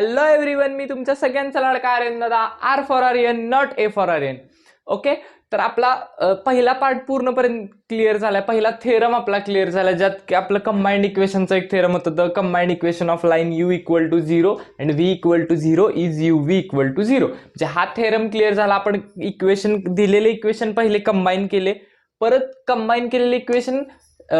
Hello everyone, मी तुमच्या सगळ्यांचा लाडका आर्यन दादा. R for Aryan, not A for Aryan. Okay, तर आपला पहिला पार्ट पूर्णपर्यंत क्लिअर झालाय. पहिला थेरम आपला क्लिअर झाला, ज्यात आपलं कंबाइंड इक्वेशनचा एक थेरम होतं. The combined equation of line u equal to 0 and v equal to 0 इज u v इक्वल टू 0. म्हणजे हा थेरम क्लिअर झाला. आपण इक्वेशन दिलेले इक्वेशन पहिले कंबाईन केले, परत कंबाईन केलेले इक्वेशन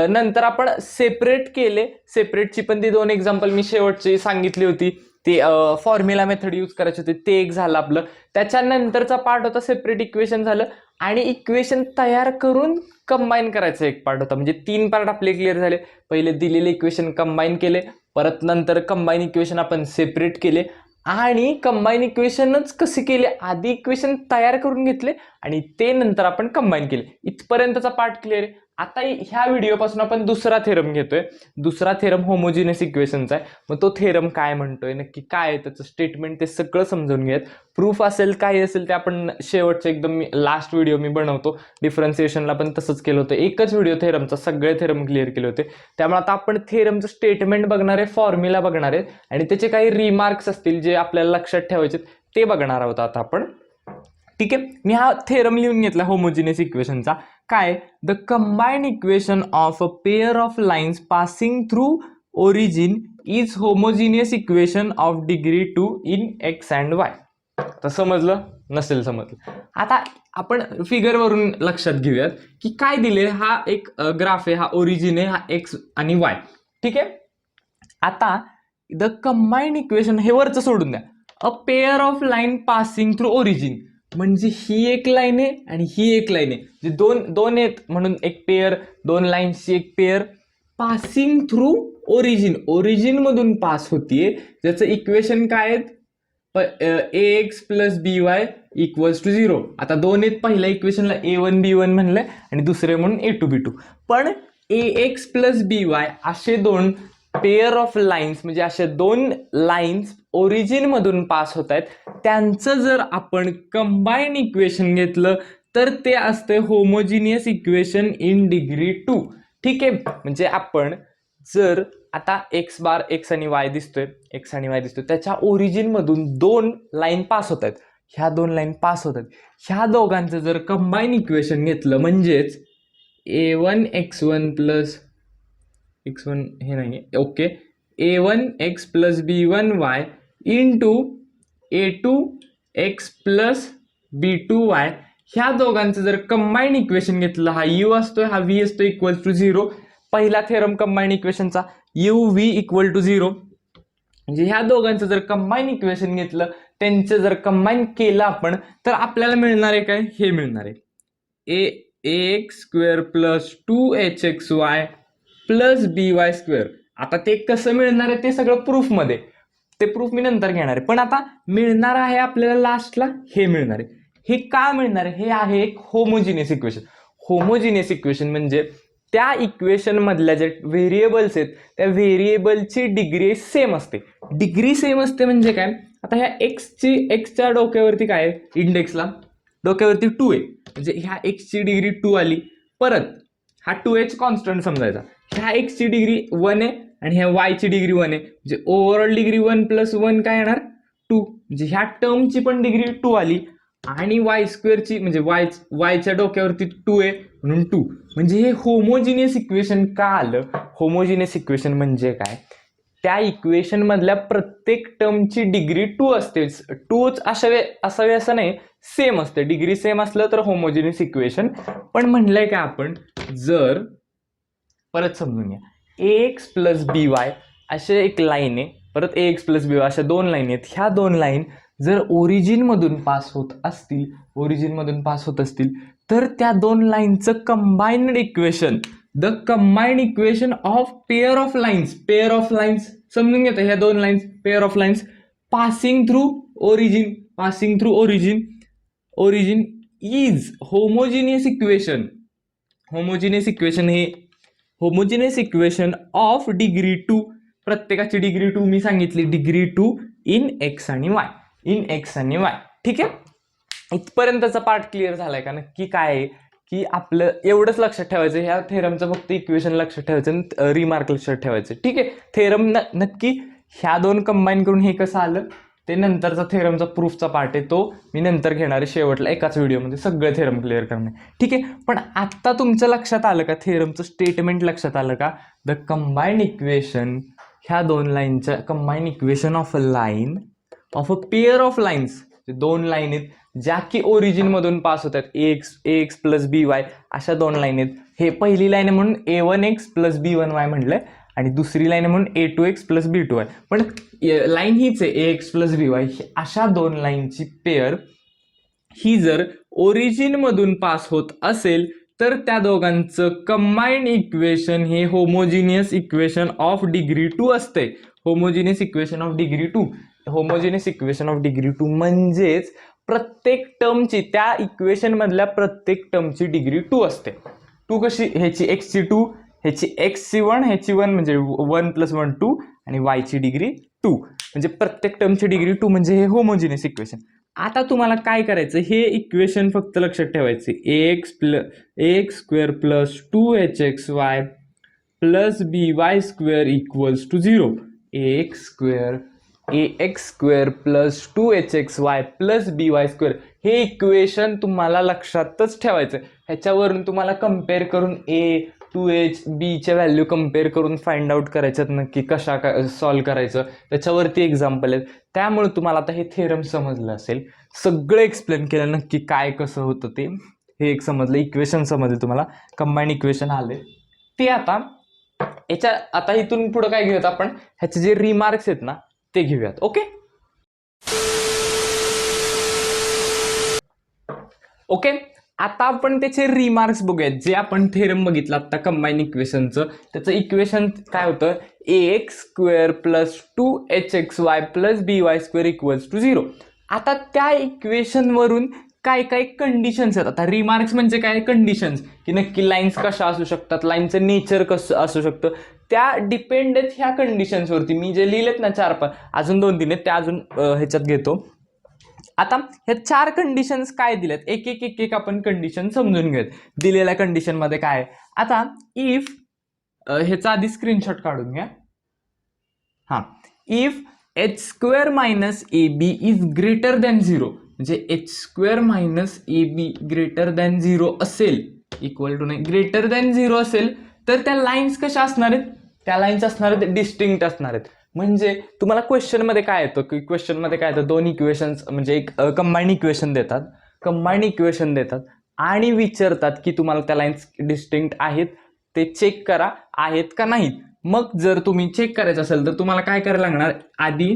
नंतर आपण सेपरेट केले. सेपरेटची पण ती दोन एक्झाम्पल मी शेवटची सांगितली होती. ते फॉर्म्युला मेथड यूज करायचे होते, ते एक झालं आपलं. त्याच्यानंतरचा पार्ट होता सेपरेट इक्वेशन झालं, आणि इक्वेशन तयार करून कंबाईन करायचं एक पार्ट होता. म्हणजे तीन पार्ट आपले क्लिअर झाले. पहिले दिलेले इक्वेशन कंबाईन केले, परत नंतर कंबाईन इक्वेशन आपण सेपरेट केले, आणि कंबाईन इक्वेशनच कसे केले, आधी इक्वेशन तयार करून घेतले आणि ते नंतर आपण कंबाईन केले. इथपर्यंतचा पार्ट क्लिअर आहे. आता ह्या व्हिडिओपासून आपण दुसरा थेरम घेतोय. दुसरा थेरम होमोजिनियस इक्वेशनचा आहे. मग तो थेरम काय म्हणतोय, नक्की काय आहे त्याचं स्टेटमेंट, ते सगळं समजून घेत. प्रूफ असेल काय असेल ते आपण शेवटचं एकदम लास्ट व्हिडिओ मी बनवतो. डिफरन्सिएशनला पण तसंच केलं होतं. एकच व्हिडिओ थेरमचा, सगळे थेरम क्लिअर केले होते. त्यामुळे आता आपण थेरमचं स्टेटमेंट बघणार आहे, फॉर्म्युला बघणार आहे, आणि त्याचे काही रिमार्क्स असतील जे आपल्याला लक्षात ठेवायचे ते बघणार आहोत आता आपण. ठीक आहे, मी हा थेरम लिहून घेतला होमोजिनियस इक्वेशनचा. काय, the combined equation of a pair of lines passing through origin is homogeneous equation of degree 2 in x and Y. तर समजलं नसेल समजलं. आता आपण फिगरवरून लक्षात घेऊयात की काय दिले. हा एक ग्राफ आहे, हा ओरिजिन आहे, हा एक्स आणि वाय. ठीक आहे, आता द कंबाइंड इक्वेशन हे वरचं सोडून द्या. A pair of line passing through origin, म्हणजे ही एक लाईन आहे आणि ही एक लाईन आहे. जे दोन आहेत म्हणून एक पेअर, दोन लाईन्सची एक pair passing through origin, origin मधून पास होतीये. ज्याचं इक्वेशन काय आहेत, ax plus B Y equals to 0. आता दोन आहेत, पहिल्या इक्वेशनला a1 b1 म्हणलंय आणि दुसरे म्हणून a2 b2. पण ax प्लस बी वाय असे दोन पेअर ऑफ लाईन्स, म्हणजे अशा दोन लाईन्स ओरिजिन मधून पास होत आहेत, त्यांचं जर आपण कंबाईन इक्वेशन घेतलं तर ते असते होमोजिनियस इक्वेशन इन डिग्री 2. ठीक आहे, म्हणजे आपण जर आता एक्स बार, एक्स आणि वाय दिसतोय, एक्स आणि वाय दिसतोय, त्याच्या ओरिजिन मधून दोन लाईन पास होत आहेत. ह्या दोन लाईन पास होत आहेत, ह्या दोघांचं जर कंबाईन इक्वेशन घेतलं, म्हणजेच a1 x1 प्लस x1 हे नाही, okay, a1 x plus b1 y into a2 x plus b2 y, ह्या दोघांचं जर कंबाईन इक्वेशन घेतलं, हा u असतोय, हा v असतो इक्वल टू 0. पहिला थेरम कंबाईन इक्वेशनचा u v इक्वल टू 0. म्हणजे ह्या दोघांचं जर कंबाईन इक्वेशन घेतलं, त्यांचं जर कंबाईन केलं आपण, तर आपल्याला मिळणार आहे काय, हे मिळणार आहे ax square plus 2hxy plus B Y square. आता ते कसं मिळणार आहे ते सगळं प्रूफ मध्ये, ते प्रूफ मी नंतर घेणार आहे. पण आता मिळणार आहे आपल्याला लास्टला हे मिळणार आहे. हे का मिळणार आहे, हे आहे एक होमोजिनियस इक्वेशन. होमोजिनियस इक्वेशन म्हणजे त्या इक्वेशन मधल्या जे व्हेरिएबल्स आहेत, त्या व्हेरिएबलची डिग्री सेम असते. डिग्री सेम असते म्हणजे काय, आता ह्या एक्सच्या डोक्यावरती काय आहे, इंडेक्सला डोक्यावरती 2 आहे, म्हणजे ह्या एक्सची डिग्री 2 आली. परत हा 2h कॉन्स्टंट समजायचा, ह्या एक्सची डिग्री 1 आहे आणि ह्या वायची डिग्री 1 आहे, म्हणजे ओव्हरऑल डिग्री 1 प्लस 1 काय येणार 2. म्हणजे ह्या टर्मची पण डिग्री 2 आली, आणि वाय स्क्वेअरची म्हणजे वायच्या डोक्यावरती 2 आहे म्हणून 2. म्हणजे हे होमोजिनियस इक्वेशन का आलं. होमोजिनियस इक्वेशन म्हणजे काय, त्या इक्वेशन मधल्या प्रत्येक टर्मची डिग्री 2 असते. 2च असावे असं नाही, सेम असते. डिग्री सेम असलं तर होमोजिनियस इक्वेशन. पण म्हणलंय काय आपण, जर परत समजून घ्या, ax प्लस बी वाय असे एक लाईन आहे, परत ax प्लस बी वाय अशा दोन लाईन आहेत. ह्या दोन लाईन जर ओरिजिन मधून पास होत असतील, तर त्या दोन लाईनचं combined equation, the combined equation of pair of lines समजून घेता. ह्या दोन lines pair of lines passing through origin is homogeneous equation. Homogeneous equation of degree 2. प्रत्येकाची डिग्री 2 मी सांगितली, डिग्री 2 इन एक्स आणि वाय. ठीक आहे, इथपर्यंतचा पार्ट क्लिअर झालाय का. नक्की काय आहे की आपलं एवढंच लक्षात ठेवायचं, ह्या थेरमचं फक्त इक्वेशन लक्षात ठेवायचं, रिमार्क लक्षात ठेवायचं. ठीक आहे, थेरम नक्की ह्या दोन कंबाईन करून हे कसं आलं ते नंतरचा थेरमचा प्रूफचा पार्ट आहे, तो मी नंतर घेणार आहे शेवटला एकाच व्हिडिओमध्ये सगळे थेरम क्लिअर करणे. ठीक आहे, पण आत्ता तुमच्या लक्षात आलं का, थेरमचं स्टेटमेंट लक्षात आलं का, द कंबाईंड इक्वेशन, ह्या दोन लाईनच्या combined equation of a line of a pair of lines, दोन लाईन आहेत ज्या की ओरिजिन मधून पास होतात, एक्स प्लस बी वाय अशा दोन लाईन आहेत. हे पहिली लाईन आहे म्हणून A1x प्लस B1y म्हटलंय, आणि दुसरी लाईन आहे म्हणून A2x प्लस B2y, पण लाईन हीच आहे AX प्लस BY. अशा दोन लाईनची पेअर ही जर ओरिजिन मधून पास होत असेल तर त्या दोघांचं कंबाईंड इक्वेशन हे होमोजिनियस इक्वेशन ऑफ डिग्री 2 असते. Homogeneous equation of degree 2. Homogeneous equation of degree 2 म्हणजेच प्रत्येक टर्मची, त्या इक्वेशन मधल्या प्रत्येक टर्मची डिग्री 2 असते. 2 कशी, ह्याची x ची 2, ह्याची x ची 1, ह्याची 1 म्हणजे 1 + 1 2, आणि y ची डिग्री 2, म्हणजे प्रत्येक टर्मची डिग्री 2 म्हणजे हे होमोजिनियस इक्वेशन. आता तुम्हाला काय करायचं, हे इक्वेशन फक्त लक्षात ठेवायचे, ax² plus 2hxy plus by² equals to 0. ax² plus 2hxy plus by², हे इक्वेशन तुम्हाला लक्षातच ठेवायचं. ह्याच्यावरून तुम्हाला कम्पेअर करून a2h bच्या व्हॅल्यू कम्पेअर करून फाइंड आउट करायच्यात नक्की कशा काय सॉल्व्ह करायचं, त्याच्यावरती एक्झाम्पल आहेत. त्यामुळे तुम्हाला आता हे थेरम समजलं असेल, सगळं एक्सप्लेन केलं नक्की काय कसं होतं ते, हे एक समजलं, इक्वेशन समजलं तुम्हाला, कंबाईंड इक्वेशन आले ते. आता इथून पुढे काय घेऊयात आपण, ह्याचे जे रिमार्क्स आहेत ना ते घेऊयात. ओके, आता आपण त्याचे रिमार्क्स बघूयात. जे आपण थेरम बघितलं आता कंबाईंड इक्वेशनचं, त्याचं इक्वेशन काय होतं, ax² plus 2hxy plus by² equals to 0. आता त्या इक्वेशनवरून काय काय कंडिशन्स आहेत. आता रिमार्क्स म्हणजे काय, कंडिशन्स, की नक्की लाईन्स कशा असू शकतात, लाईनचं नेचर कसं असू शकतं, त्या डिपेंड आहेत ह्या कंडिशन्सवरती. मी जे लिहिलेत ना 4-5, अजून 2-3 आहेत त्या अजून ह्याच्यात घेतो. आता ह्या 4 कंडिशन्स काय दिल्यात, एक आपण कंडिशन समजून घेऊयात. दिलेल्या कंडिशन मध्ये काय, आता इफ, ह्याचा आधी स्क्रीनशॉट काढून घ्या. If h² minus AB is greater than 0, म्हणजे h² minus AB greater than 0 असेल, इक्वल टू नाही, ग्रेटर दॅन 0 असेल, तर त्या लाईन्स कशा असणार आहेत, त्या लाईन्स असणार आहेत डिस्टिंक्ट असणार आहेत. म्हणजे तुम्हाला क्वेश्चन मध्ये काय येतं, की क्वेश्चन मध्ये काय येतं, दोन इक्वेशन्स म्हणजे एक कंबाईंड इक्वेशन देतात, आणि विचारतात की तुम्हाला त्या लाईन्स डिस्टिंक्ट आहेत ते चेक करा आहेत का नाहीत. मग जर तुम्ही चेक करायचं असेल तर तुम्हाला काय करायला लागणार, आधी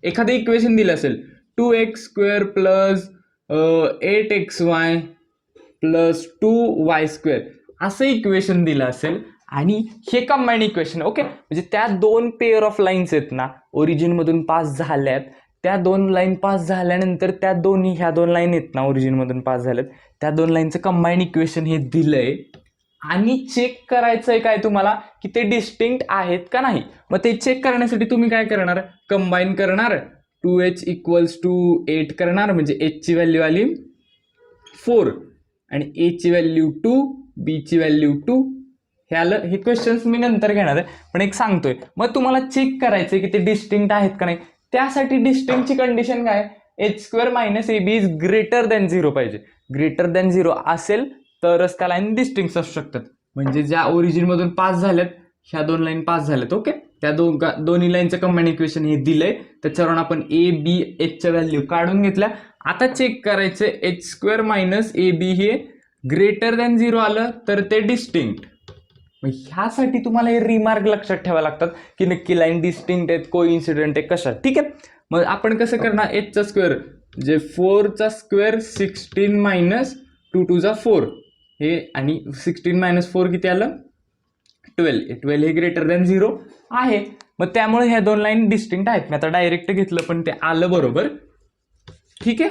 एखादं इक्वेशन दिलं असेल 2x² plus 8xy plus 2y² असं इक्वेशन दिलं असेल, आणि हे कंबाईंड इक्वेशन. ओके, म्हणजे त्या दोन पेअर ऑफ लाईन्स आहेत ना, ओरिजिन मधून पास झाल्यात, त्या दोन लाईन पास झाल्यानंतर त्या ह्या दोन लाईन आहेत ना ओरिजिन मधून पास झाल्यात, त्या दोन लाईनचं कंबाईंड इक्वेशन हे दिलंय, आणि चेक करायचंय काय तुम्हाला, की ते डिस्टिंक्ट आहेत का नाही. मग ते चेक करण्यासाठी तुम्ही काय करणार, कंबाईन करणार, 2h इक्वल्स टू 8 करणार, म्हणजे h ची व्हॅल्यू आली 4 आणि a ची व्हॅल्यू 2, b ची व्हॅल्यू 2. हे क्वेश्चन्स मी नंतर घेणार आहे, पण एक सांगतोय. मग तुम्हाला चेक करायचंय की ते डिस्टिंक्ट आहेत का नाही. त्यासाठी डिस्टिंक्टची कंडिशन काय, h² minus AB is greater than 0 पाहिजे. ग्रेटर दॅन 0 असेल तरच त्या लाईन डिस्टिंक्ट असू शकतात. म्हणजे ज्या ओरिजिन मधून पास झाल्यात, ह्या दोन लाईन पास झाल्यात. ओके, त्या दोन्ही लाईनचं कंबाईंड इक्वेशन हे दिलंय, त्याच्यावरून आपण A B H च्या व्हॅल्यू काढून घेतल्या. आता चेक करायचं h² मायनस AB हे ग्रेटर दॅन 0 आलं तर ते डिस्टिंक्ट. ह्यासाठी तुम्हाला हे रिमार्क लक्षात ठेवावे लागतात की नक्की लाईन डिस्टिंक्ट आहेत, कोइन्सिडेंट आहे, कशा. ठीक आहे, मग आपण कसं करणार, h² म्हणजे 4² 16 मायनस 2 2 4 हे, आणि 16 - 4 किती आलं 12 हे ग्रेटर दॅन 0 आहे. मग त्यामुळे ह्या दोन लाईन डिस्टिंक्ट आहेत. मी आता डायरेक्ट घेतलं पण ते आलं बरोबर. ठीक आहे,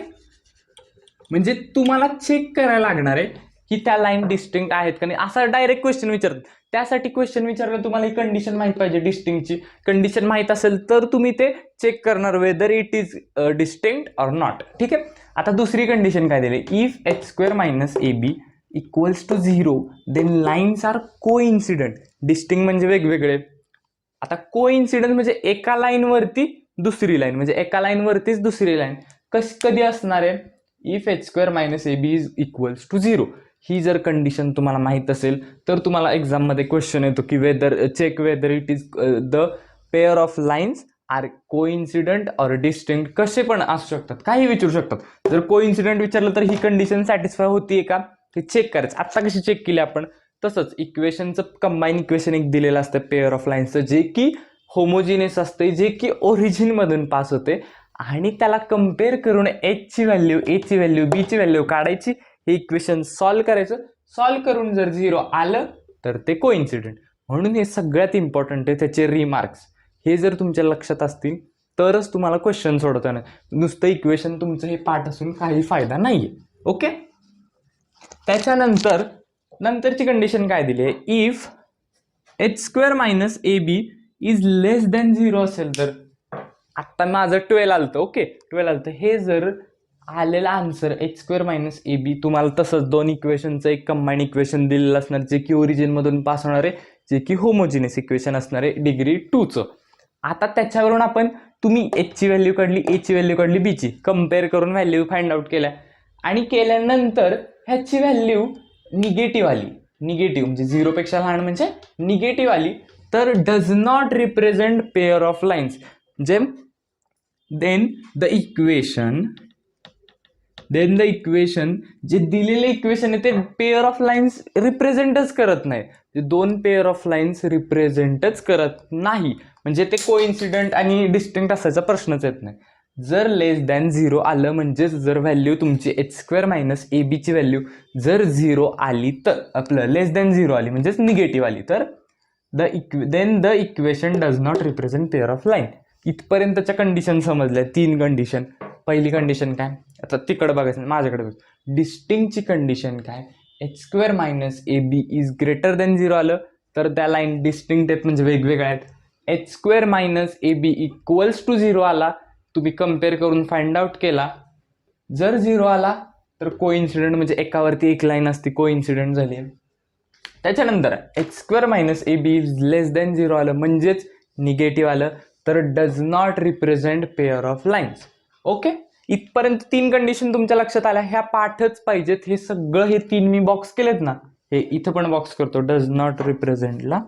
म्हणजे तुम्हाला चेक करायला लागणार आहे की त्या लाईन डिस्टिंक्ट आहेत का नाही, असा डायरेक्ट क्वेश्चन विचारतात. त्यासाठी क्वेश्चन विचारलं तुम्हाला ही कंडिशन माहित पाहिजे, डिस्टिंक्टची कंडिशन माहित असेल तर तुम्ही ते चेक करणार, whether it is distinct or not. ठीक आहे, आता दुसरी कंडिशन काय दिली, if h² minus AB equals to 0 then lines are coincident. Distinct म्हणजे वेगवेगळे, आता कोइन्सिडन्स म्हणजे एका लाईनवरती दुसरी लाईन, म्हणजे एका लाईनवरतीच दुसरी लाईन कधी असणार आहे, if H square minus A B is equals to 0. ही जर कंडिशन तुम्हाला माहित असेल तर तुम्हाला एक्झाममध्ये क्वेश्चन येतो की check whether it is the pair of lines are coincident or distinct, कसे पण असू शकतात, काही विचारू शकतात. जर कोइन्सिडंट विचारलं तर ही कंडिशन सॅटिस्फाय होतीये का ते चेक करायचं. आता कशी चेक केली आपण, तसंच इक्वेशनचं कंबाईन इक्वेशन एक दिलेलं असतं पेअर ऑफ लाईन्सचं, जे की होमोजिनियस असते, जे की ओरिजिन मधून पास होते, आणि त्याला कम्पेअर करून एच ची व्हॅल्यू, ए ची व्हॅल्यू, बी ची व्हॅल्यू काढायची, हे इक्वेशन सॉल्व्ह करायचं. सॉल्व्ह करून जर 0 आलं तर ते कोइन्सिडंट. म्हणून हे सगळ्यात इम्पॉर्टंट आहे, त्याचे रिमार्क्स हे जर तुमच्या लक्षात असतील तरच तुम्हाला क्वेश्चन सोडवताना. नुसतं इक्वेशन तुमचं हे पाठ असून काही फायदा नाहीये. ओके, त्याच्यानंतर नंतरची कंडिशन काय दिली आहे, if H square minus A B is less than 0 असेल तर. आता माझं 12 आलतं, ओके 12 आलतं, हे जर आलेला आन्सर एच स्क्वेअर मायनस ए बी, तुम्हाला तसंच दोन इक्वेशनचं एक कंबाईन इक्वेशन दिलेलं असणार, जे की ओरिजिन मधून पास होणार आहे, जे की होमोजिनियस इक्वेशन असणार आहे डिग्री 2चं. आता त्याच्यावरून आपण तुम्ही एच ची व्हॅल्यू काढली, ए ची व्हॅल्यू काढली, बी ची कम्पेअर करून व्हॅल्यू फाइंड आउट केल्या, आणि केल्यानंतर ह्याची व्हॅल्यू निगेटिव्ह आली, निगेटिव्ह म्हणजे 0 पेक्षा लहान म्हणजे निगेटिव्ह आली, तर does not represent pair of lines. जे देन द इक्वेशन जे दिलेले इक्वेशन आहे ते पेअर ऑफ लाईन्स रिप्रेझेंटच करत नाही, ते दोन पेअर ऑफ लाईन्स रिप्रेझेंटच करत नाही, म्हणजे ते कोइन्सिडंट आणि डिस्टिंक्ट असायचा प्रश्नच येत नाही. जर लेस दॅन 0 आलं, म्हणजेच जर व्हॅल्यू तुमची एच स्क्वेअर मायनस ए बी ची व्हॅल्यू जर 0 आली, तर आपलं लेस दॅन 0 आली म्हणजेच निगेटिव्ह आली, तर then the equation does not represent pair of line. इथपर्यंतच्या कंडिशन समजल्या, 3 कंडिशन. पहिली कंडिशन काय, आता तिकडं बघायचं माझ्याकडे बघ, डिस्टिंक्टची कंडिशन काय, H square minus A B is greater than 0 आलं तर त्या लाईन डिस्टिंक्ट आहेत, म्हणजे वेगवेगळ्या आहेत. H square minus A B equals to 0 आला, तुम्ही कम्पेअर करून फाइंड आउट केला, जर 0 आला तर कोइन्सिडंट, म्हणजे एकावरती एक लाईन असते, कोइन्सिडंट झाली. त्याच्यानंतर H square minus A B is less than 0 आलं म्हणजेच निगेटिव्ह आलं, तर does not represent pair of lines. Okay, इथपर्यंत 3 कंडिशन तुमच्या लक्षात आल्या, ह्या पाठच पाहिजेत. हे सगळं हे 3 मी बॉक्स केलेत ना, हे इथं पण बॉक्स करतो, डज नॉट रिप्रेझेंटला.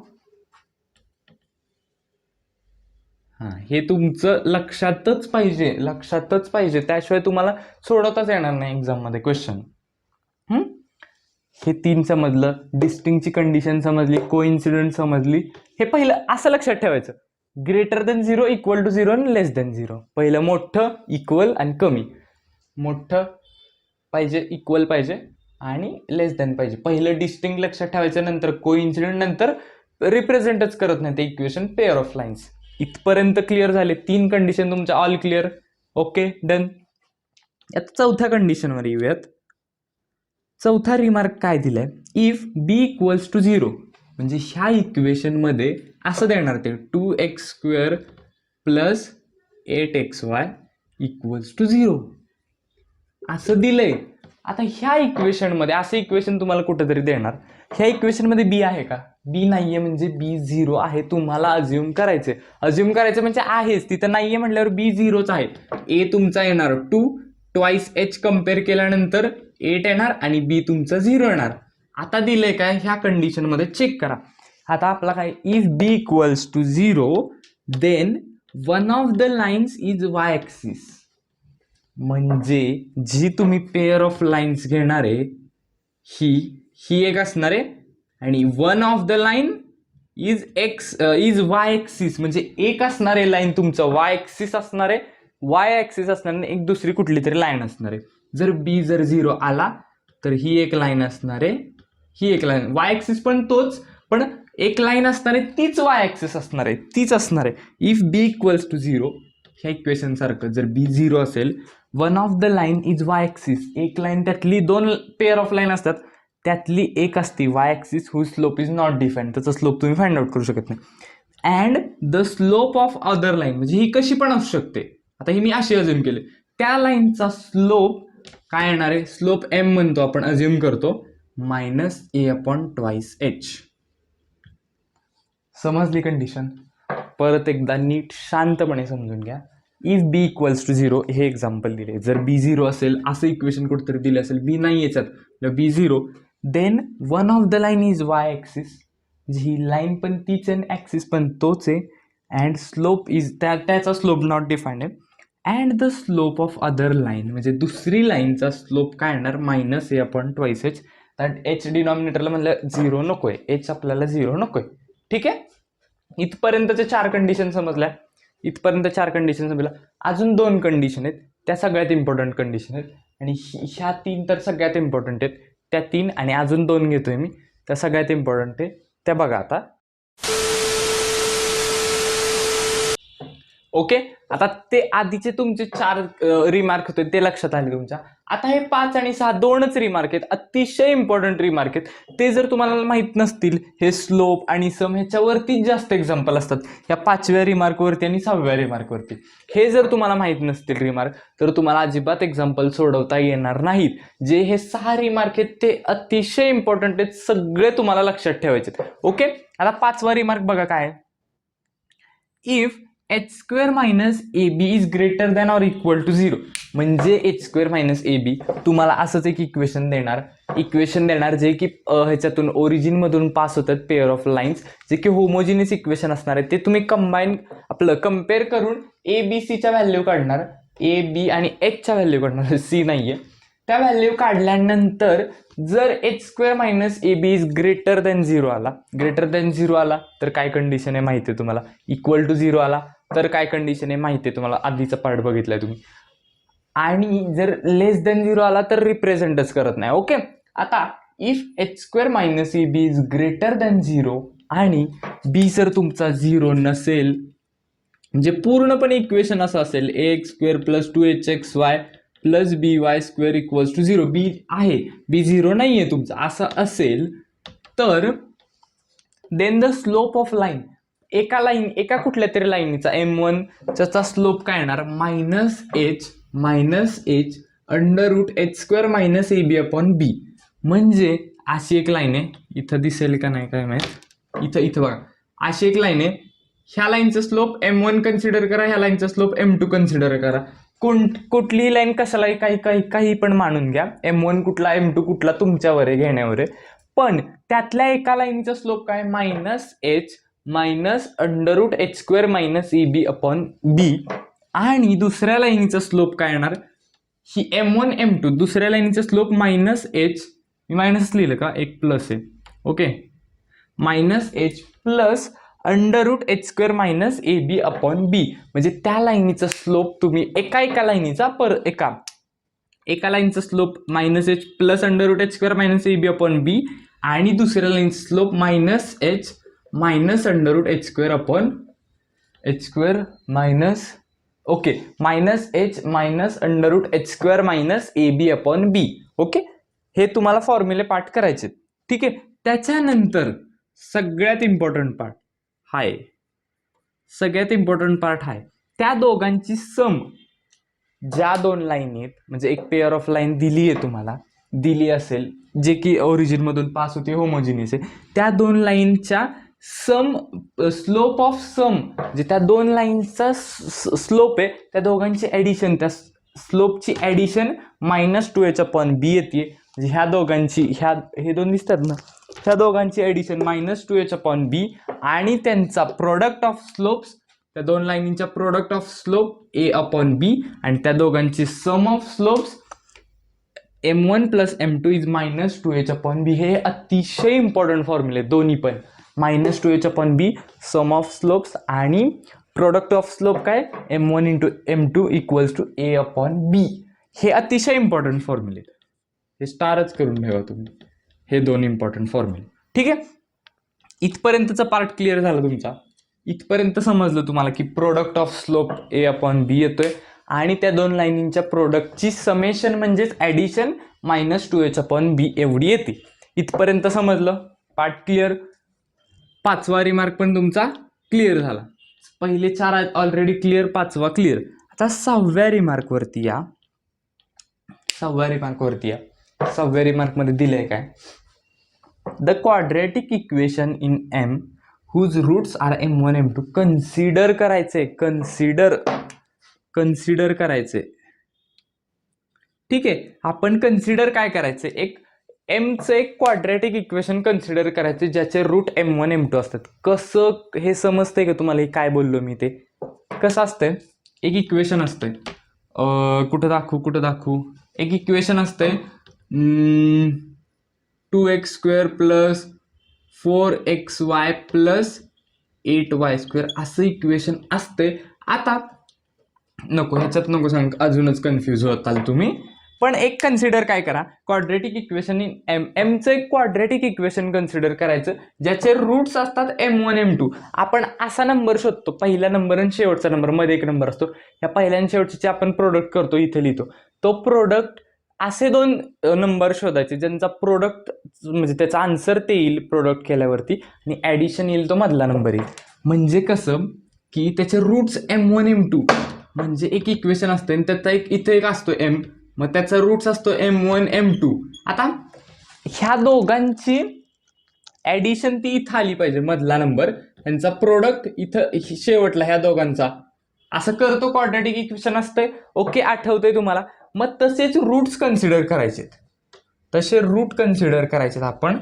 हे तुमचं लक्षातच पाहिजे, लक्षातच पाहिजे, त्याशिवाय तुम्हाला सोडवताच येणार नाही एक्झाम मध्ये क्वेश्चन. हे 3 समजलं, डिस्टिंक्टची कंडिशन समजली, कोइन्सिडंट समजली. हे पहिलं असं लक्षात ठेवायचं, ग्रेटर दॅन 0, इक्वल टू 0 आणि लेस दॅन 0. पहिलं मोठं, इक्वल आणि कमी. मोठं पाहिजे, इक्वल पाहिजे आणि लेस दॅन पाहिजे. पहिलं डिस्टिंक्ट लक्षात ठेवायचं, नंतर कोइन्सिडंट, नंतर रिप्रेझेंटच करत नाही ते इक्वेशन पेअर ऑफ लाईन्स. इथपर्यंत क्लिअर झाले, 3 कंडिशन तुमच्या ऑल क्लिअर. Okay, done. आता चौथ्या कंडिशनवर येऊयात. चौथा रिमार्क काय दिलाय, इफ बी इक्वल्स टू 0, म्हणजे ह्या इक्वेशन मध्ये असं देणार ते 2x² plus 8xy equals to 0 असं दिलंय. आता ह्या इक्वेशन मध्ये असं इक्वेशन तुम्हाला कुठेतरी देणार, ह्या इक्वेशन मध्ये बी आहे का, बी नाहीये, म्हणजे बी 0 आहे. तुम्हाला अज्युम करायचे, अज्युम करायचं म्हणजे आहेच, तिथं नाहीये म्हटल्यावर बी 0च आहे. ए तुमचा येणार 2 ट्वाइस एच कम्पेअर केल्यानंतर 8 येणार आणि बी तुमचा 0 येणार. आता दिलंय काय, ह्या कंडिशन मध्ये चेक करा. आता आपला काय, if B equals to 0 then one of the lines is Y axis, म्हणजे जी तुम्ही पेअर ऑफ लाईन्स घेणार आहे ही एक असणार आहे, आणि one of the line is Y axis, म्हणजे एक असणार आहे लाईन तुमचं वाय ऍक्सिस असणार आहे, वाय ऍक्सिस असणार आहे, एक दुसरी कुठली तरी लाईन असणार आहे. जर बी जर 0 आला तर ही एक लाईन असणार आहे, ही एक लाईन, वाय ऍक्सिस पण तोच, पण एक लाईन असणार आहे, तीच वाय ऍक्सिस असणार आहे, तीच असणार आहे. इफ बी इक्वल्स टू 0, ह्या इक्वेशन सारखं जर बी 0 असेल, one of the line is Y axis, एक लाईन, त्यातली 2 पेअर ऑफ लाईन असतात, त्यातली एक असते Y axis whose slope is not defined, त्याचा स्लोप तुम्ही फाइंड आउट करू शकत नाही. And the slope of other line, म्हणजे ही कशी पण असू शकते. आता ही मी अशी अज्युम केली, त्या लाईनचा स्लोप काय येणार आहे, स्लोप एम म्हणतो आपण, अज्युम करतो, -a/2h. समजली कंडिशन. परत एकदा नीट शांतपणे समजून घ्या. इफ बी इक्वल्स टू 0 हे एक्झाम्पल दिले. जर बी 0 असेल असं इक्वेशन कुठेतरी दिलं असेल, बी नाही याच्यात, B 0, then one of the line is Y axis, ही लाईन पण तीच आहे, ॲक्सिस पण तोच आहे, अँड स्लोप इज त्याचा स्लोप नॉट डिफाईंड आहे, and the slope of other line, म्हणजे दुसरी लाईनचा स्लोप काय येणार, minus A upon twice H. कारण एच डिनॉमिनेटरला म्हणलं 0 नको आहे, एच आपल्याला 0 नको आहे. ठीक आहे, इथपर्यंतच्या 4 कंडिशन समजल्या. इथपर्यंत 4 कंडिशन समजल्या. अजून 2 कंडिशन आहेत, त्या सगळ्यात इम्पॉर्टंट कंडिशन आहेत, आणि ह्या 3 तर सगळ्यात इम्पॉर्टंट आहेत. त्या 3 आणि अजून 2 घेतोय मी, त्या सगळ्यात इम्पॉर्टंट आहे. त्या बघा आता. ओके, आता ते आधीचे तुमचे 4 रिमार्क होते ते लक्षात आले तुमच्या. आता हे 5 आणि 6 2च रिमार्क आहेत, अतिशय इम्पॉर्टंट रिमार्क आहेत. ते जर तुम्हाला माहित नसतील, हे स्लोप आणि सम ह्याच्यावरती जास्त एक्झाम्पल असतात, ह्या 5व्या रिमार्कवरती आणि 6व्या रिमार्कवरती. हे जर तुम्हाला माहित नसतील रिमार्क, तर तुम्हाला अजिबात एक्झाम्पल सोडवता येणार नाहीत. जे हे 6 रिमार्क आहेत ते अतिशय इम्पॉर्टंट आहेत, सगळे तुम्हाला लक्षात ठेवायचे. ओके, आता 5वा रिमार्क बघा काय. If H square minus A B is greater than or equal to 0, म्हणजे एच स्क्वेअर मायनस ए बी तुम्हाला असंच एक इक्वेशन देणार जे की ह्याच्यातून ओरिजिनमधून पास होतात पेअर ऑफ लाईन्स, जे की होमोजिनियस इक्वेशन असणार आहे. ते तुम्ही कम्पेअर करून ए बी सीच्या व्हॅल्यू काढणार, ए बी आणि एचच्या व्हॅल्यू काढणार, सी नाहीये. त्या व्हॅल्यू काढल्यानंतर जर H square minus A B is greater than 0 आला, तर काय कंडिशन आहे माहिती आहे तुम्हाला. इक्वल टू 0 आला तर काय कंडिशन आहे माहिती आहे तुम्हाला, आधीचा पार्ट बघितलाय तुम्ही. आणि जर लेस दॅन 0 आला तर रिप्रेझेंटच करत नाही. ओके, आता if H square minus A B is greater than 0 आणि बी जर तुमचा 0 नसेल, म्हणजे पूर्णपणे इक्वेशन असं असेल, A X square plus 2hxy plus B Y square equals to 0, B आहे, बी 0 नाही आहे तुमचा, असं असेल तर then the slope of line, एका कुठल्या तरी लाईनीचा M1 चा स्लोप काय येणार, minus H under root H square minus A B upon बी. म्हणजे अशी एक लाईन आहे, इथं दिसेल का नाही काय माहित, इथं बघा अशी एक लाईन आहे. ह्या लाईनचा स्लोप M1 कन्सिडर करा, ह्या लाईनचा स्लोप M2 कन्सिडर करा. कुठली लाईन कशालाही काही पण मानून घ्या, M1 कुठला M2 कुठला तुमच्यावर आहे, घेण्यावर आहे. पण त्यातल्या एका लाईनचा स्लोप काय, minus H minus under root H square minus A B upon बी. आणि दुसऱ्या लाईनीचा स्लोप काय येणार, ही M1 M2, दुसऱ्या लाईनीचा स्लोप मायनस एच, मायनस लिहिलं का, एक प्लस आहे. Okay, minus H plus under root H square minus A B upon बी. म्हणजे त्या लाईनीचा स्लोप तुम्ही एका लाईनीचा एका लाईनचा slope minus H plus under root H square minus A B upon बी, आणि दुसऱ्या लाईनचा slope minus H minus under root H square upon H square minus minus H minus under root H square minus A B upon B. Okay, हे तुम्हाला फॉर्म्युले पाठ करायचे. ठीक आहे, त्याच्यानंतर सगळ्यात इम्पॉर्टंट पार्ट हाय, त्या दोघांची सम, ज्या 2 लाईन आहेत, म्हणजे एक पेअर ऑफ लाईन दिली असेल जे की ओरिजिन मधून पास होते, होमोजिनियस आहे, त्या 2 लाईनच्या सम, स्लोप ऑफ सम, जे त्या 2 लाईनचा स्लोप आहे, त्या दोघांची ॲडिशन, त्या स्लोपची ॲडिशन -2h अपॉन बी येते. म्हणजे ह्या दोघांची, हे 2 दिसतात ना, ह्या दोघांची ॲडिशन -2h अपॉन बी, आणि त्यांचा प्रोडक्ट ऑफ स्लोप्स, त्या 2 लाईनींच्या product of slope A upon बी, आणि त्या दोघांची sum of slopes M1 plus M2 is -2h upon बी. हे अतिशय इम्पॉर्टंट फॉर्म्युले दोन्ही पण, -2h upon B sum of slopes, आणि प्रोडक्ट ऑफ स्लोप काय, M1 into M2 equals to A upon बी. हे अतिशय इम्पॉर्टंट फॉर्म्युले, हे स्टारच करून ठेवा तुम्ही, हे 2 इम्पॉर्टंट फॉर्म्युले. ठीक आहे, इथपर्यंतचा पार्ट क्लिअर झाला तुमचा. इथपर्यंत समजलं तुम्हाला की product of slope A upon बी येतोय, आणि त्या 2 लाईनींच्या प्रोडक्टची समेशन म्हणजेच ॲडिशन -2h अपॉन बी एवढी येते. इथपर्यंत समजलं, पार्ट क्लिअर. 5वा रिमार्क पण तुमचा क्लिअर झाला. पहिले 4 ऑलरेडी क्लिअर, 5वा क्लिअर. आता 6व्या रिमार्कवरती या. 6व्या रिमार्कमध्ये दिलंय काय, the quadratic equation in M whose roots are M1 M2. Consider करायचे, कन्सिडर करायचे. ठीक आहे, आपण कन्सिडर काय करायचे, एक एमचं एक क्वाड्रॅटिक इक्वेशन कन्सिडर करायचे ज्याचे रूट M1 M2 असतात. कसं हे समजतंय का तुम्हाला, हे काय बोललो मी ते कसं असतंय. एक इक्वेशन असतंय, कुठं दाखवू, एक इक्वेशन असतंय 2x² + 4xy + 8y² असं इक्वेशन असते. आता नको ह्याच्यात नको सांग, अजूनच कन्फ्यूज होताल तुम्ही. पण एक कन्सिडर काय करा, क्वाड्रॅटिक इक्वेशन इन एमचं एक क्वाड्रॅटिक इक्वेशन कन्सिडर करायचं ज्याचे रूट्स असतात M1 M2. आपण असा नंबर शोधतो, पहिला नंबर आणि शेवटचा नंबर, मध्ये एक नंबर असतो. या पहिल्या आणि शेवटचे आपण प्रोडक्ट करतो, इथे लिहितो तो प्रोडक्ट. असे दोन नंबर शोधायचे ज्यांचा प्रोडक्ट म्हणजे त्याचा आन्सर ते येईल प्रोडक्ट केल्यावरती, आणि ॲडिशन येईल तो मधला नंबर येईल. म्हणजे कसं की त्याचे रूट्स M1 M2 म्हणजे एक इक्वेशन असतं आणि त्याचा इथे एक असतो M, मग त्याचा रूट्स असतो M1 M2. आता ह्या दोघांची ॲडिशन ती इथं आली पाहिजे, मधला नंबर, त्यांचा प्रोडक्ट इथं शेवटला ह्या दोघांचा. असं करतो क्वाड्रॅटिक इक्वेशन असतंय. ओके, आठवतंय तुम्हाला. मग तसेच रूट्स कन्सिडर करायचेत, तसे रूट कन्सिडर करायचेत आपण.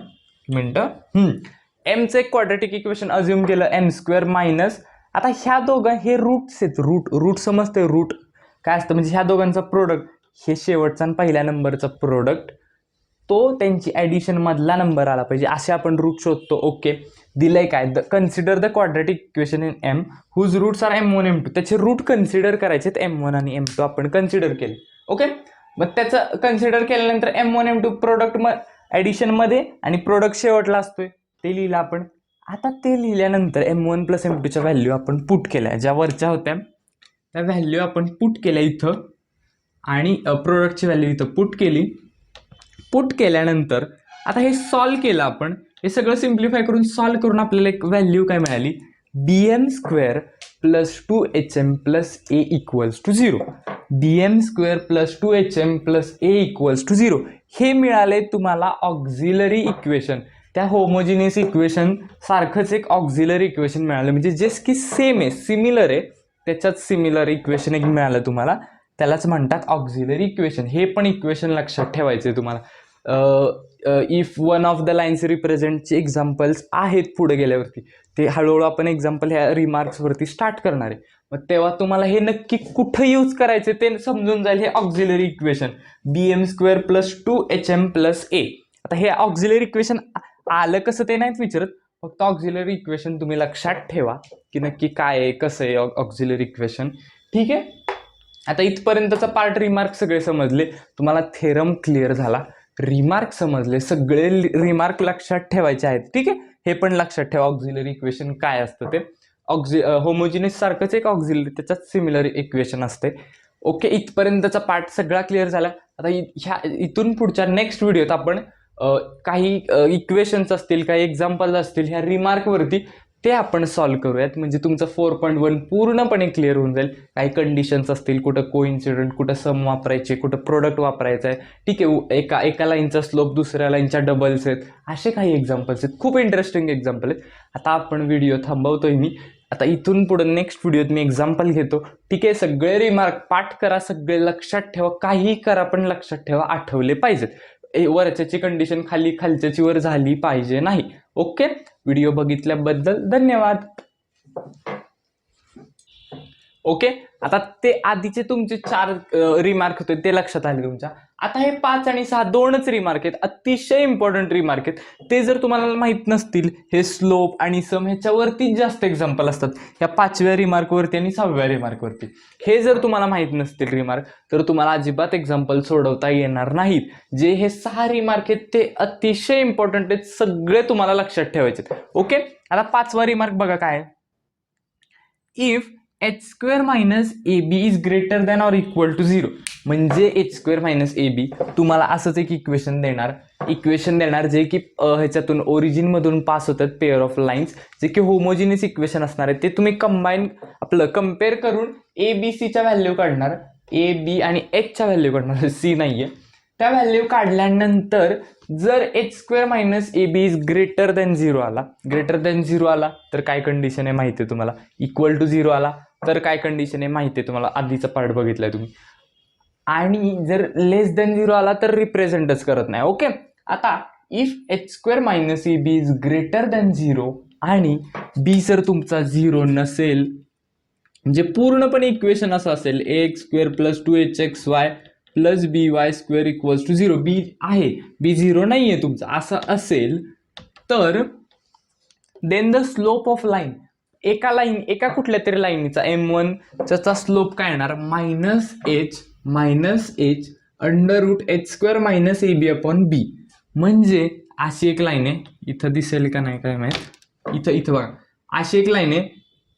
एमचं एक क्वाड्रॅटिक इक्वेशन अज्युम केलं M² मायनस. आता ह्या दोघं हे रूट्स आहेत, रूट समजते. रूट काय असतं म्हणजे ह्या दोघांचा प्रोडक्ट, हे शेवटचा आणि पहिल्या नंबरचा प्रोडक्ट, तो त्यांची ॲडिशन मधला नंबर आला पाहिजे, असे आपण रूट शोधतो. ओके, दिलंय काय, consider the quadratic equation in M whose roots are M1 M2. त्याचे रूट कन्सिडर करायचेत, M1 आणि M2 आपण कन्सिडर केले. ओके, मग त्याचं कन्सिडर केल्यानंतर M1 M2 प्रोडक्ट ॲडिशनमध्ये आणि प्रोडक्ट शेवटला असतोय, ते लिहिलं आपण. आता ते लिहिल्यानंतर M1 + M2च्या व्हॅल्यू आपण पुट केल्या, ज्या वरच्या होत्या त्या व्हॅल्यू आपण पुट केल्या इथं, आणि प्रोडक्टची व्हॅल्यू इथं पुट केली. पुट केल्यानंतर आता हे सॉल्व केलं आपण, हे सगळं सिम्प्लिफाय करून सॉल्व करून आपल्याला एक व्हॅल्यू काय मिळाली, BM² + 2HM + A = 0. BM² + 2HM + A = 0 हे मिळाले तुम्हाला ऑक्झिलरी इक्वेशन. त्या होमोजिनियस इक्वेशन सारखंच एक ऑक्झिलरी इक्वेशन मिळालं, म्हणजे जे की सेम आहे, सिमिलर आहे, त्याच्यात सिमिलर इक्वेशन एक मिळालं तुम्हाला, त्यालाच म्हणतात ऑक्झिलरी इक्वेशन. हे पण इक्वेशन लक्षात ठेवायचे तुम्हाला. If one of the lines रिप्रेझेंटचे एक्झाम्पल्स आहेत पुढे गेल्यावरती, ते हळूहळू आपण एक्झाम्पल ह्या रिमार्क्सवरती स्टार्ट करणार आहे. मग तेव्हा तुम्हाला हे नक्की कुठं यूज करायचे ते समजून जाईल. हे auxiliary equation BM² + 2HM + A. आता हे ऑक्झिलरी इक्वेशन आलं कसं ते नाहीत विचारत, फक्त ऑक्झिलरी इक्वेशन तुम्ही लक्षात ठेवा की नक्की काय आहे, कसं आहे ऑक्झिलरी इक्वेशन. ठीक आहे, आता इथपर्यंतचा पार्ट रिमार्क सगळे समजले तुम्हाला, थेरम क्लिअर झाला, रिमार्क समजले, सगळे रिमार्क लक्षात ठेवायचे आहेत. ठीक आहे, हे पण लक्षात ठेवा ऑक्झिलरी इक्वेशन काय असतं ते. होमोजिनियस सारखंच एक ऑक्झिलरी, त्याच्यात सिमिलर इक्वेशन असते. ओके, इथपर्यंतचा पार्ट सगळा क्लिअर झाला. आता इथून पुढच्या नेक्स्ट व्हिडिओत आपण काही इक्वेशन्स असतील, काही एक्झाम्पल्स असतील ह्या रिमार्कवरती, ते आपण सॉल्व्ह करूयात. म्हणजे तुमचं 4.1 पूर्णपणे क्लिअर होऊन जाईल. काही कंडिशन्स असतील, कुठं कोइन्सिडंट, कुठं सम वापरायचे, कुठं प्रोडक्ट वापरायचं आहे. ठीक आहे, एका लाईनचा स्लोप दुसऱ्या लाईनच्या डबल्स आहेत, असे काही एक्झाम्पल्स आहेत, खूप इंटरेस्टिंग एक्झाम्पल आहेत. आता आपण व्हिडिओ थांबवतोय मी. आता इथून पुढे नेक्स्ट व्हिडिओत मी एक्झाम्पल घेतो. ठीक आहे, सगळे रिमार्क पाठ करा, सगळे लक्षात ठेवा, काही करा पण लक्षात ठेवा, आठवले पाहिजेत. वरच्याची कंडिशन खालच्याची वर झाली पाहिजे नाही. ओके, व्हिडिओ बघितल्याबद्दल धन्यवाद. ओके, आता ते आधीचे तुमचे 4 रिमार्क होते ते लक्षात आले तुमच्या. आता हे 5 आणि 6 दोनच रिमार्क आहेत, अतिशय इम्पॉर्टंट रिमार्क आहेत. ते जर तुम्हाला माहित नसतील, हे स्लोप आणि सम ह्याच्यावरती जास्त एक्झाम्पल असतात, ह्या 5व्या रिमार्कवरती आणि 6व्या रिमार्कवरती. हे जर तुम्हाला माहित नसतील रिमार्क, तर तुम्हाला अजिबात एक्झाम्पल सोडवता येणार नाहीत. जे हे 6 रिमार्क आहेत ते अतिशय इम्पॉर्टंट आहेत, सगळे तुम्हाला लक्षात ठेवायचे. ओके, आता 5वा रिमार्क बघा काय, if h² - AB is greater than or equal to 0. म्हणजे h² - AB तुम्हाला असंच एक इक्वेशन देणार जे की ह्याच्यातून ओरिजिनमधून पास होतात, पेअर ऑफ लाईन्स, जे की होमोजिनियस इक्वेशन असणार आहे. ते तुम्ही कम्पेअर करून ABCच्या व्हॅल्यू काढणार, A B आणि H च्या व्हॅल्यू काढणार, C नाहीये. त्या व्हॅल्यू काढल्यानंतर जर H square minus A B is greater than 0 आला, ग्रेटर दॅन 0 आला तर काय कंडिशन आहे माहिती आहे तुम्हाला, इक्वल टू 0 आला तर काय कंडिशन आहे माहिती आहे तुम्हाला, आधीचा पार्ट बघितलाय तुम्ही, आणि जर लेस दॅन 0 आला तर रिप्रेझेंटच करत नाही. ओके, आता if H square minus A B is greater than 0 आणि बी जर तुमचा 0 नसेल, म्हणजे पूर्णपणे इक्वेशन असं असेल A X square plus 2hxy plus B Y square equals to 0, B आहे, बी 0 नाही आहे तुमचा, असं असेल तर then the slope of line, एका कुठल्या तरी लाईनीचा M1 चा स्लोप काय येणार, minus H under root H square minus A B upon बी. म्हणजे अशी एक लाईन आहे, इथं दिसेल का नाही काय माहित, इथं बघा अशी एक लाईन आहे,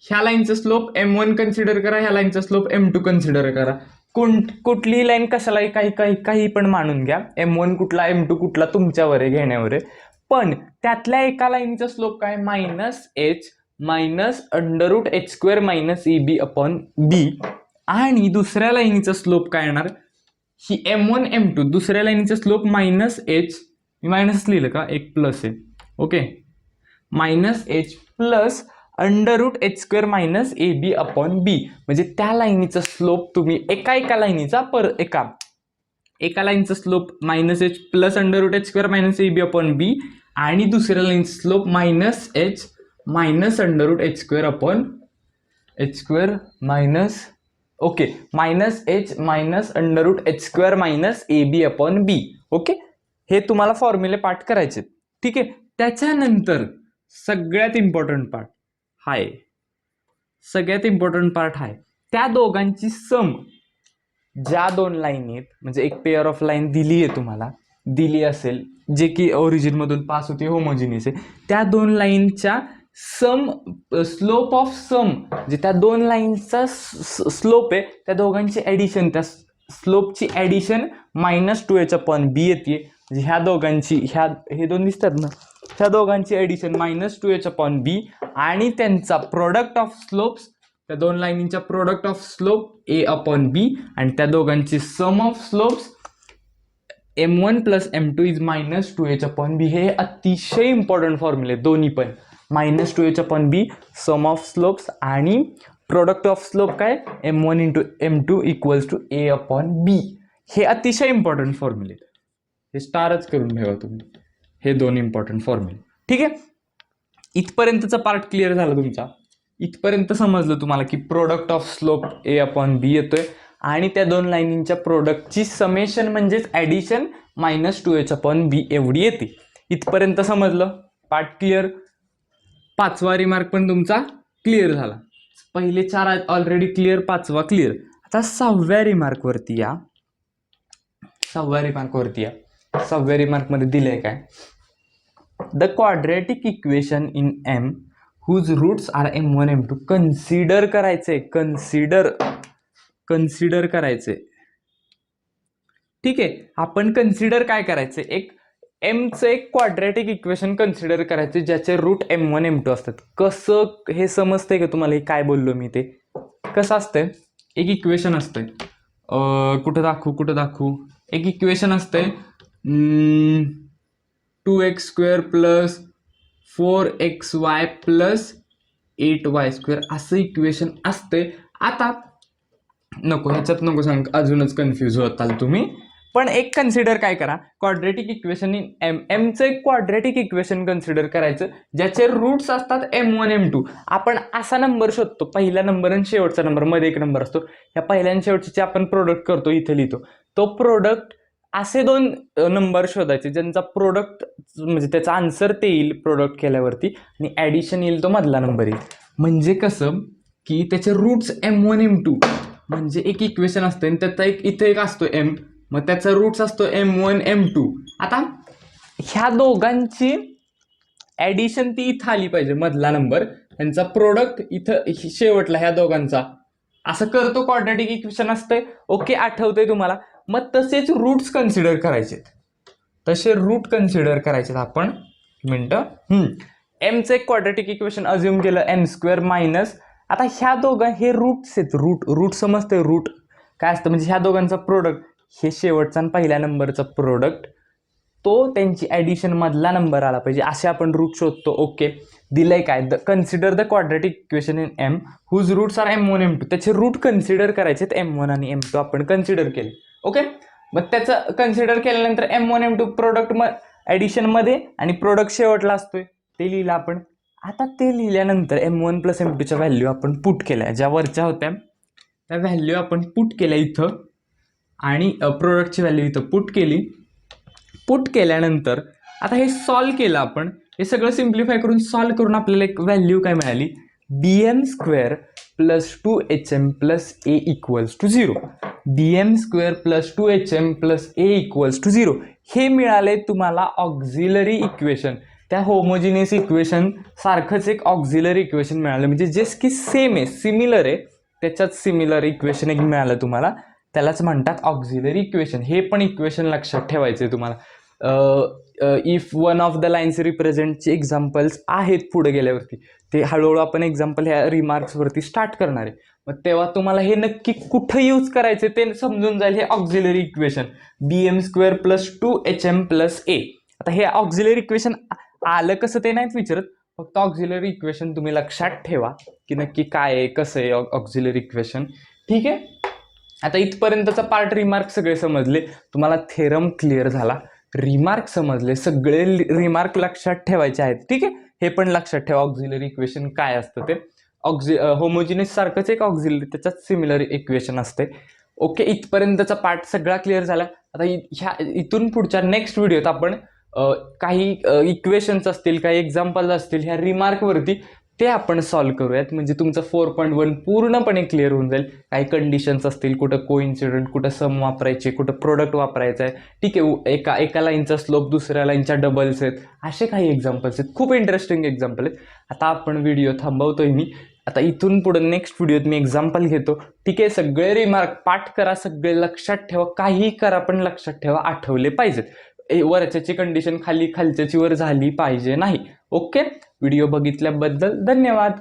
ह्या लाईनचा स्लोप M1 कन्सिडर करा, ह्या लाईनचा स्लोप M2 कन्सिडर करा. कुठलीही लाईन कशालाही काही पण मानून घ्या, M1 कुठला M2 कुठला तुमच्यावर आहे, घेण्यावर आहे. पण त्यातल्या एका लाईनचा स्लोप काय, minus H minus under root H square minus A B upon बी, आणि दुसऱ्या लाईनीचा स्लोप काय येणार, ही M1 M2, दुसऱ्या लाईनीचा स्लोप मायनस एच, मायनस लिहिलं का, एक प्लस आहे. Okay, minus H plus under root H square minus A B upon बी. म्हणजे त्या लाईनीचा स्लोप तुम्ही एका लाईनीचा एका लाईनचा slope minus H plus under root H square minus A B upon बी, आणि दुसऱ्या लाईनचा slope minus H minus under root H square upon H square minus, okay, minus H minus under root H square minus A B upon B. Okay, हे तुम्हाला फॉर्म्युले पाठ करायचे. ठीक आहे, त्याच्यानंतर सगळ्यात इम्पॉर्टंट पार्ट हाय, त्या दोघांची सम, ज्या दोन लाईन आहेत, म्हणजे एक पेअर ऑफ लाईन दिली आहे तुम्हाला, दिली असेल जे की ओरिजिन मधून पास होते, होमोजिनियस आहे, त्या दोन लाईनच्या सम, स्लोप ऑफ सम, जे त्या दोन लाईनचा स्लोप आहे, त्या दोघांची ऍडिशन, त्या स्लोपची ऍडिशन -2h अपॉन बी येते. म्हणजे ह्या दोघांची, हे दोन दिसतात ना, ह्या दोघांची ऍडिशन -2h अपॉन बी, आणि त्यांचा प्रोडक्ट ऑफ स्लोप्स, त्या दोन लाईनींच्या product of slope A upon बी, आणि त्या दोघांची sum of slopes M1 plus M2 is -2h upon बी. हे अतिशय इम्पॉर्टंट फॉर्म्युले दोन्ही पण, -2h upon B sum of slopes, आणि प्रोडक्ट ऑफ स्लोप काय, M1 into M2 equals to A upon बी. हे अतिशय इम्पॉर्टंट फॉर्म्युले, हे स्टारच करून ठेवा तुम्ही, हे दोन इम्पॉर्टंट फॉर्म्युले. ठीक आहे, इथपर्यंतचा पार्ट क्लिअर झाला तुमचा, इथपर्यंत समजलं तुम्हाला की product of slope A upon बी येतोय, आणि त्या दोन लाईनींच्या प्रोडक्टची समेशन म्हणजेच ॲडिशन -2h अपॉन बी एवढी येते. इथपर्यंत समजलं, पार्ट क्लिअर. पाचवा रिमार्क पण तुमचा क्लिअर झाला, पहिले 4 ऑलरेडी क्लिअर, पाचवा क्लिअर. आता 6व्या रिमार्कवरती या. 6व्या रिमार्कमध्ये दिलंय काय, the quadratic equation in M whose roots are M1 M2, consider करायचे, कन्सिडर करायचे. ठीक आहे, आपण कन्सिडर काय करायचे, एक एमचं एक क्वाड्रॅटिक इक्वेशन कन्सिडर करायचे ज्याचे रूट M1 M2 असतात. कसं हे समजतंय का तुम्हाला, हे काय बोललो मी ते, कसं असतंय, एक इक्वेशन असतंय, कुठं दाखवू, एक इक्वेशन असतंय 2x square plus 4xy plus 8y square, असं इक्वेशन असते. आता नको, ह्याच्यात नको सांग, अजूनच कन्फ्यूज होताल तुम्ही. पण एक कन्सिडर काय करा, क्वाड्रॅटिक इक्वेशन इन एमचं एक क्वाड्रॅटिक इक्वेशन कन्सिडर करायचं ज्याचे रूट्स असतात M1 M2. आपण असा नंबर शोधतो, पहिला नंबर आणि शेवटचा नंबर, मध्ये एक नंबर असतो, ह्या पहिल्या आणि शेवटचे आपण प्रोडक्ट करतो, इथे लिहितो तो प्रोडक्ट. असे दोन नंबर शोधायचे ज्यांचा प्रोडक्ट, म्हणजे त्याचा आन्सर ते येईल प्रोडक्ट केल्यावरती, आणि ॲडिशन येईल तो मधला नंबर येईल. म्हणजे कसं की त्याचे रूट्स M1 M2, म्हणजे एक इक्वेशन असतं आणि त्याचा इथे एक असतो M, मग त्याचा रूट्स असतो M1 M2. आता ह्या दोघांची ॲडिशन ती इथं आली पाहिजे, मधला नंबर, त्यांचा प्रोडक्ट इथं शेवटला, ह्या दोघांचा, असं करतो क्वाड्रॅटिक इक्वेशन असतंय. ओके, आठवतंय तुम्हाला. मग तसेच रूट्स कन्सिडर करायचे, आपण एमचं एक क्वाड्रॅटिक इक्वेशन अज्युम केलं n स्क्वेअर मायनस, आता ह्या दोघं हे रूट्स आहेत, रूट समजते, रूट काय असतं, म्हणजे ह्या दोघांचा प्रोडक्ट, हे शेवटचा आणि पहिल्या नंबरचा प्रोडक्ट तो त्यांची ॲडिशन मधला नंबर आला पाहिजे असे आपण रूट शोधतो. ओके, दिलंय काय, consider the quadratic equation in M whose roots are M1 M2. त्याचे रूट कन्सिडर करायचे M1 आणि M2 आपण कन्सिडर केले. ओके, मग त्याचं कन्सिडर केल्यानंतर M1 M2 प्रोडक्ट ॲडिशनमध्ये आणि प्रोडक्ट शेवटला असतोय ते लिहिलं आपण. आता ते लिहिल्यानंतर M1 प्लस M2च्या व्हॅल्यू आपण पुट केल्या, ज्या वरच्या होत्या त्या व्हॅल्यू आपण पुट केल्या इथं आणि प्रोडक्टची व्हॅल्यू इथं पुट केली. पुट केल्यानंतर आता हे सॉल्व केलं आपण, हे सगळं सिम्प्लिफाय करून सॉल्व करून आपल्याला एक व्हॅल्यू काय मिळाली, BM² plus 2HM plus A equals to 0. BM² plus 2HM plus A equals to 0 हे मिळाले तुम्हाला ऑक्झिलरी इक्वेशन. त्या होमोजिनियस इक्वेशन सारखंच एक ऑक्झिलरी इक्वेशन मिळालं, म्हणजे जेस की सेम आहे, सिमिलर आहे, त्याच्यात सिमिलर इक्वेशन एक मिळालं तुम्हाला, त्यालाच म्हणतात ऑक्झिलरी इक्वेशन. हे पण इक्वेशन लक्षात ठेवायचे तुम्हाला. If one of the lines रिप्रेझेंटचे एक्झाम्पल्स आहेत पुढे गेल्यावरती, ते हळूहळू आपण एक्झाम्पल ह्या रिमार्क्सवरती स्टार्ट करणार आहे. मग तेव्हा तुम्हाला हे नक्की कुठं यूज करायचे ते समजून जाईल. हे auxiliary equation BM² plus 2HM plus A. आता हे ऑक्झिलरी इक्वेशन आलं कसं ते नाहीत विचारत, फक्त ऑक्झिलरी इक्वेशन तुम्ही लक्षात ठेवा की नक्की काय आहे, कसं आहे ऑक्झिलरी इक्वेशन. ठीक आहे, आता इथपर्यंतचा पार्ट रिमार्क सगळे समजले, तुम्हाला थेरम क्लिअर झाला, रिमार्क समजले, सगळे रिमार्क लक्षात ठेवायचे आहेत. ठीक आहे, हे पण लक्षात ठेवा ऑक्झिलरी इक्वेशन काय असतं ते. होमोजिनियस सारखंच एक ऑक्झिलरी, त्याच्यात सिमिलर इक्वेशन असते. ओके, इथपर्यंतचा पार्ट सगळा क्लिअर झाला. आता इथून पुढच्या नेक्स्ट व्हिडिओत आपण काही इक्वेशन्स असतील, काही एक्झाम्पल्स असतील ह्या रिमार्कवरती, ते आपण सॉल्व्ह करूयात. म्हणजे तुमचं 4.1 पूर्णपणे क्लिअर होऊन जाईल. काही कंडिशन्स असतील, कुठं कोइन्सिडंट, कुठं सम वापरायचे, कुठं प्रोडक्ट वापरायचं आहे. ठीक आहे, एका लाईनचा स्लोप दुसऱ्या लाईनच्या डबल्स आहेत, असे काही एक्झाम्पल्स आहेत, खूप इंटरेस्टिंग एक्झाम्पल आहेत. आता आपण व्हिडिओ थांबवतोय मी. आता इथून पुढे नेक्स्ट व्हिडिओत मी एक्झाम्पल घेतो. ठीक आहे, सगळे रिमार्क पाठ करा, सगळे लक्षात ठेवा, काही करा पण लक्षात ठेवा, आठवले पाहिजेत. वरच्याची कंडिशन खालच्याची वर झाली पाहिजे नाही. ओके, व्हिडिओ बघितल्याबद्दल धन्यवाद.